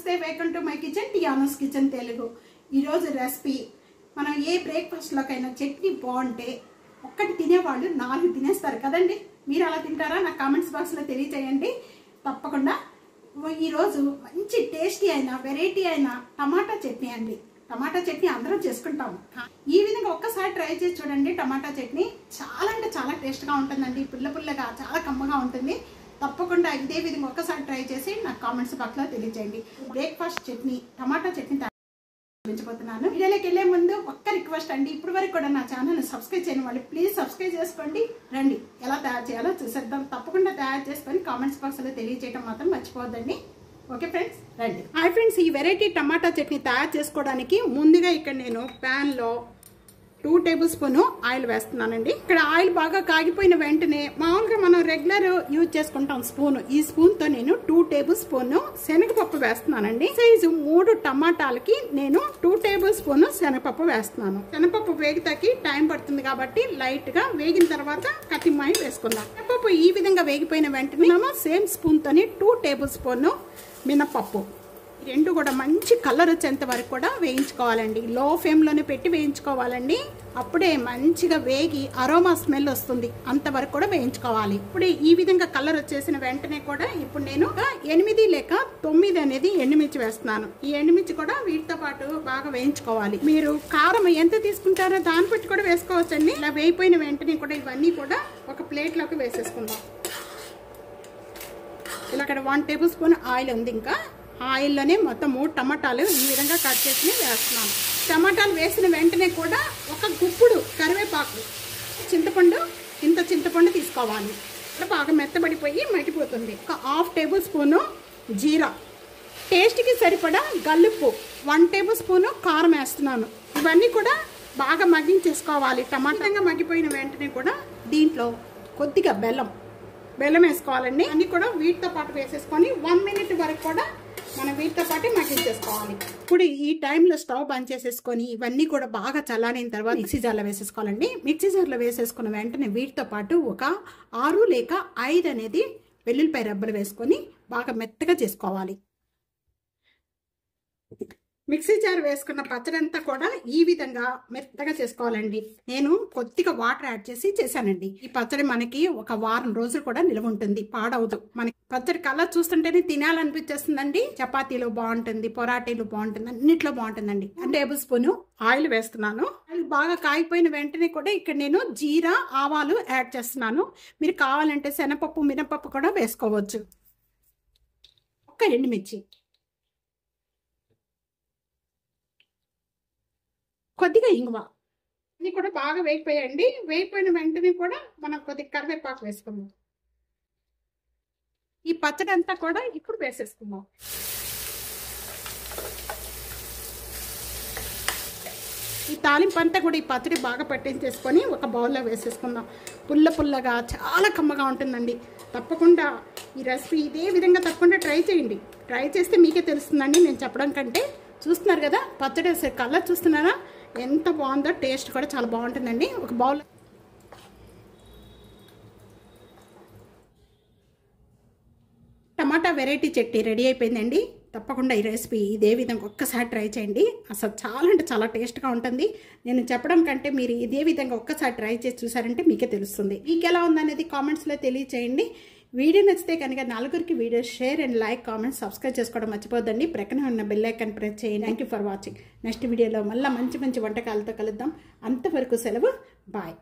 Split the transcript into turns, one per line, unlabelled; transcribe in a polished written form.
నమస్తే, welcome to my kitchen, టియానోస్ kitchen Telugu. ఈరోజు recipe మనం ఏ బ్రేక్ఫాస్ట్లోకైనా చట్నీ బాగుంటే ఒక్కటి తినేవాళ్ళు 4 తినేస్తారు కదండి. మీరు అలా తింటారా? నాకు కామెంట్స్ బాక్స్లో తెలియచేయండి తప్పకుండా. ఈరోజు మంచి టేస్టీ అయిన వెరైటీ అయిన టమాటా చట్నీ అండి. టమాటా చట్నీ అందరం చేసుకుంటాము. ఈ విధంగా ఒక్కసారి ట్రై చేసి చూడండి. టమాటా చట్నీ చాలా అంటే చాలా టేస్ట్గా ఉంటుందండి. పుల్లగా చాలా కమ్మగా ఉంటుంది. తప్పకుండా ఇదే విధంగా ఒక్కసారి ట్రై చేసి నాకు కామెంట్స్ బాక్స్లో తెలియజేయండి. బ్రేక్ఫాస్ట్ చట్నీ టమాటా చట్నీ చూపించబోతున్నాను. వీడియోలోకి వెళ్ళే ముందు ఒక్క రిక్వెస్ట్ అండి, ఇప్పటి వరకు కూడా నా ఛానల్ని సబ్స్క్రైబ్ చేయని వాళ్ళు ప్లీజ్ సబ్స్క్రైబ్ చేసుకోండి. రండి ఎలా తయారు చేయాలో చూసేద్దాం. తప్పకుండా తయారు చేసుకొని కామెంట్స్ బాక్స్లో తెలియజేయడం మాత్రం మర్చిపోవద్దండి. ఓకే ఫ్రెండ్స్, రండి. హాయ్ ఫ్రెండ్స్, ఈ వెరైటీ టమాటా చట్నీ తయారు చేసుకోవడానికి ముందుగా ఇక్కడ నేను ప్యాన్లో 2 టేబుల్ స్పూన్ ఆయిల్ వేస్తున్నానండి. ఇక్కడ ఆయిల్ బాగా కాగిపోయిన వెంటనే మామూలుగా మనం రెగ్యులర్ యూజ్ చేసుకుంటాం స్పూన్. ఈ స్పూన్ తో నేను 2 టేబుల్ స్పూన్ శనగపప్పు వేస్తున్నానండి. సైజు 3 టమాటాలకి నేను 2 టేబుల్ స్పూన్ శనగపప్పు వేస్తున్నాను. శనగపప్పు వేగితకి టైం పడుతుంది కాబట్టి లైట్ గా వేగిన తర్వాత కత్తిమాయి వేసుకుందాం. శనగపప్పు ఈ విధంగా వేగిపోయిన వెంటనే సేమ్ స్పూన్ తోని 2 టేబుల్ స్పూన్ మినపప్పు, రెండు కూడా మంచి కలర్ వచ్చేంత వరకు కూడా వేయించుకోవాలండి. లో ఫ్లేమ్లోనే పెట్టి వేయించుకోవాలండి. అప్పుడే మంచిగా వేగి అరోమా స్మెల్ వస్తుంది. అంతవరకు కూడా వేయించుకోవాలి. ఇప్పుడు ఈ విధంగా కలర్ వచ్చేసిన వెంటనే కూడా ఇప్పుడు నేను 8 లేక 9 అనేది ఎండుమిర్చి వేస్తున్నాను. ఈ ఎండుమిర్చి కూడా వీటితో పాటు బాగా వేయించుకోవాలి. మీరు కారం ఎంత తీసుకుంటారో దాన్ని బట్టి కూడా వేసుకోవచ్చండి. ఇలా వేయిపోయిన వెంటనే కూడా ఇవన్నీ కూడా ఒక ప్లేట్లోకి వేసేసుకుందాం. ఇలా ఇక్కడ 1 టేబుల్ స్పూన్ ఆయిల్ ఉంది. ఇంకా ఆయిల్లోనే మొత్తం 3 టమాటాలు ఈ విధంగా కట్ చేసి వేస్తున్నాను. టమాటాలు వేసిన వెంటనే కూడా ఒక గుప్పుడు కరివేపాకు, చింతపండు, ఇంత చింతపండు తీసుకోవాలి. బాగా మెత్తబడిపోయి మట్టిపోతుంది. ఒక 1/2 టేబుల్ స్పూను జీరా, టేస్ట్కి సరిపడా గల్లుప్పు, 1 టేబుల్ స్పూను కారం వేస్తున్నాను. ఇవన్నీ కూడా బాగా మగ్గించేసుకోవాలి. టమాటాగా మగ్గిపోయిన వెంటనే కూడా దీంట్లో కొద్దిగా బెల్లం వేసుకోవాలండి. అన్ని కూడా వీటితో పాటు వేసేసుకొని 1 మినిట్ వరకు కూడా మనం వీటితో పాటు మగ్గించేసుకోవాలి. ఇప్పుడు ఈ టైంలో స్టవ్ బంద్ చేసేసుకొని ఇవన్నీ కూడా బాగా చల్లారిన తర్వాత మిక్సీ జార్లో వేసేసుకోవాలండి. మిక్సీ జార్లో వేసేసుకున్న వెంటనే వీటితో పాటు ఒక 6 లేక 5 అనేది వెల్లుల్లిపాయ రెబ్బలు వేసుకొని బాగా మెత్తగా చేసుకోవాలి. మిక్సీ జార్ వేసుకున్న పచ్చడి అంతా కూడా ఈ విధంగా మెత్తగా చేసుకోవాలండి. నేను కొద్దిగా వాటర్ యాడ్ చేసి చేశానండి. ఈ పచ్చడి మనకి ఒక వారం రోజులు కూడా నిల్వ ఉంటుంది, పాడవదు. మనకి పచ్చడి కలర్ చూస్తుంటేనే తినాలనిపించేస్తుందండి. చపాతీలో బాగుంటుంది, పొరాటీలు బాగుంటుంది, అన్నిట్లో బాగుంటుందండి. 1 టేబుల్ స్పూన్ ఆయిల్ వేస్తున్నాను. ఆయిల్ బాగా కాగిపోయిన వెంటనే కూడా ఇక్కడ నేను జీరా, ఆవాలు యాడ్ చేస్తున్నాను. మీరు కావాలంటే శనగపప్పు, మినపప్పు కూడా వేసుకోవచ్చు. ఒక ఎండుమిర్చి, కొద్దిగా ఇంగువ, ఇది కూడా బాగా వేగిపోయండి. వేగిపోయిన వెంటనే కూడా మనం కొద్దిగా కరివేపాకు వేసుకుందాం. ఈ పచ్చడి అంతా కూడా ఇప్పుడు వేసేసుకుందాం. ఈ తాలింపు అంతా కూడా ఈ పచ్చడి బాగా పట్టించేసుకొని ఒక బౌల్లో వేసేసుకుందాం. పుల్లగా చాలా కమ్మగా ఉంటుందండి. తప్పకుండా ఈ రెసిపీ ఇదే విధంగా తప్పకుండా ట్రై చేయండి. ట్రై చేస్తే మీకే తెలుస్తుందండి నేను చెప్పడం కంటే. చూస్తున్నారు కదా పచ్చడి కలర్ చూస్తున్నారా ఎంత బాగుందో. టేస్ట్ కూడా చాలా బాగుంటుందండి. ఒక బౌల్ టమాటా వెరైటీ చట్నీ రెడీ అయిపోయిందండి. తప్పకుండా ఈ రెసిపీ ఇదే విధంగా ఒక్కసారి ట్రై చేయండి. అసలు చాలా అంటే చాలా టేస్ట్గా ఉంటుంది. నేను చెప్పడం కంటే మీరు ఇదే విధంగా ఒక్కసారి ట్రై చేసి చూసారంటే మీకే తెలుస్తుంది. మీకు ఎలా ఉందనేది కామెంట్స్లో తెలియచేయండి. వీడియో నచ్చితే కనుక 4 video share and like, comment, subscribe చేసుకోవడం మర్చిపోద్దండి. ప్రక్కన ఉన్న బెల్ ఐకాన్ ప్రెస్ చేయండి. Thank you for watching. Next వీడియోలో మళ్ళీ మంచి వంటకాలతో కలుద్దాం. అంతవరకు సెలవు. బాయ్.